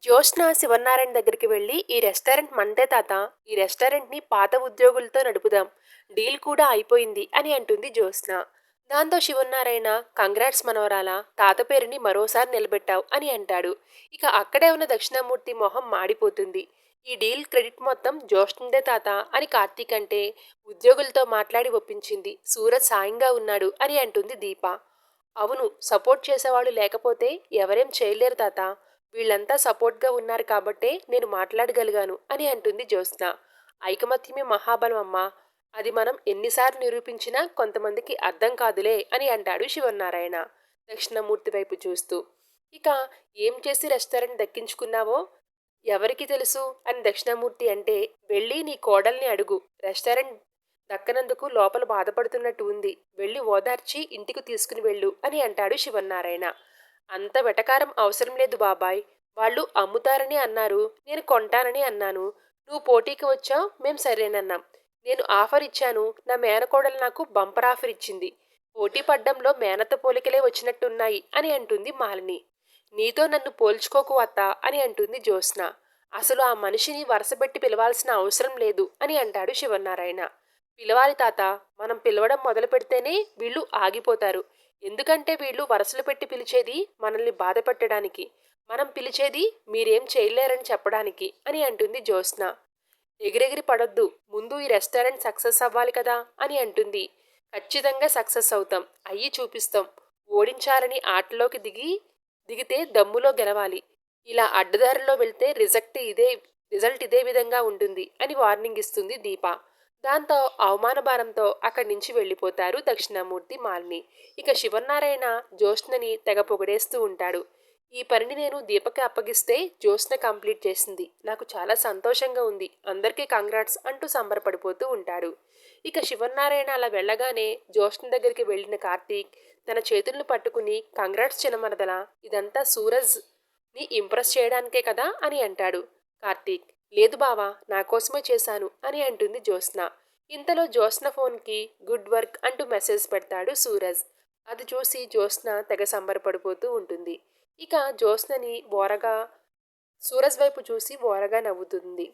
జ్యోత్స్న శివన్నారాయణ దగ్గరికి వెళ్ళి ఈ రెస్టారెంట్ మనదే తాత. ఈ రెస్టారెంట్ని పాత ఉద్యోగులతో నడుపుదాం. డీల్ కూడా అయిపోయింది అని అంటుంది జ్యోత్స్న. దాంతో శివన్నారాయణ కంగ్రాట్స్ మనవరాలా, తాత పేరుని మరోసారి నిలబెట్టావు అని అంటాడు. ఇక అక్కడే ఉన్న దక్షిణామూర్తి మొహం మాడిపోతుంది. ఈ డీల్ క్రెడిట్ మొత్తం జ్యోత్స్నదే తాత అని కార్తీక్ అంటే ఉద్యోగులతో మాట్లాడి ఒప్పించింది. సూరజ్ సాయంగా ఉన్నాడు అని అంటుంది దీప. అవును, సపోర్ట్ చేసేవాళ్ళు లేకపోతే ఎవరేం చేయలేరు తాత. వీళ్ళంతా సపోర్ట్గా ఉన్నారు కాబట్టే నేను మాట్లాడగలిగాను అని అంటుంది జ్యోత్స్న. ఐకమత్యమే మహాబలం అమ్మా. అది మనం ఎన్నిసార్లు నిరూపించినా కొంతమందికి అర్థం కాదులే అని అంటాడు శివనారాయణ దక్షిణమూర్తి వైపు చూస్తూ. ఇక ఏం చేసి రెస్టారెంట్ దక్కించుకున్నావో ఎవరికి తెలుసు అని దక్షిణమూర్తి అంటే, వెళ్ళి నీ కోడల్ని అడుగు. రెస్టారెంట్ దక్కనందుకు లోపల బాధపడుతున్నట్టు ఉంది. వెళ్ళి ఓదార్చి ఇంటికి తీసుకుని వెళ్ళు అని అంటాడు శివన్నారాయణ. అంత వెటకారం అవసరం లేదు బాబాయ్. వాళ్ళు అమ్ముతారని అన్నారు, నేను కొంటానని అన్నాను. నువ్వు పోటీకి వచ్చావు, మేం సరేనన్నాం. నేను ఆఫర్ ఇచ్చాను, నా మేనకోడలు నాకు బంపర్ ఆఫర్ ఇచ్చింది. పోటీ పడ్డంలో మేనత్త పోలికలే వచ్చినట్టున్నాయి అని అంటుంది మాలిని. నీతో నన్ను పోల్చుకోకు అత్త అని అంటుంది జ్యోత్స్న. అసలు ఆ మనిషిని వరసబెట్టి పిలవాల్సిన అవసరం లేదు అని అంటాడు శివనారాయణ. పిలవాలి తాత. మనం పిలవడం మొదలు పెడితేనే వీళ్ళు ఆగిపోతారు. ఎందుకంటే వీళ్ళు వరసలు పెట్టి పిలిచేది మనల్ని బాధ పెట్టడానికి. మనం పిలిచేది మీరేం చేయలేరని చెప్పడానికి అని అంటుంది జ్యోత్స్న. ఎగిరెగిరి పడొద్దు, ముందు ఈ రెస్టారెంట్ సక్సెస్ అవ్వాలి కదా అని అంటుంది. ఖచ్చితంగా సక్సెస్ అవుతాం, అయ్యి చూపిస్తాం. ఓడించాలని ఆటలోకి దిగితే దమ్ములో గెలవాలి. ఇలా అడ్డదారిలో వెళ్తే రిజల్ట్ ఇదే విధంగా ఉంటుంది అని వార్నింగ్ ఇస్తుంది దీప. దాంతో అవమాన భారంతో అక్కడి నుంచి వెళ్ళిపోతారు దక్షిణామూర్తి మాలిని. ఇక శివనారాయణ జ్యోత్స్నని తెగ పొగిడేస్తూ ఉంటాడు. ఈ పనిని నేను దీపకి అప్పగిస్తే జ్యోత్స్న కంప్లీట్ చేసింది. నాకు చాలా సంతోషంగా ఉంది. అందరికీ కంగ్రాట్స్ అంటూ సంబరపడిపోతూ ఉంటాడు. ఇక శివనారాయణ అలా వెళ్ళగానే జ్యోత్స్న దగ్గరికి వెళ్ళిన కార్తీక్ తన చేతులను పట్టుకుని, కంగ్రాట్స్ చినమరదల, ఇదంతా సూరజ్ని ఇంప్రెస్ చేయడానికే కదా అని అంటాడు. కార్తీక్, లేదు బావా, నా కోసమే చేశాను అని అంటుంది జ్యోత్స్న. ఇంతలో జ్యోత్స్న ఫోన్కి గుడ్ వర్క్ అంటూ మెసేజ్ పెడతాడు సూరజ్. అది చూసి జ్యోత్స్న తెగ సంబరపడిపోతూ ఉంటుంది. ఇక జ్యోత్స్నని ఓరగా సూరజ్ వైపు చూసి ఓరగా నవ్వుతుంది.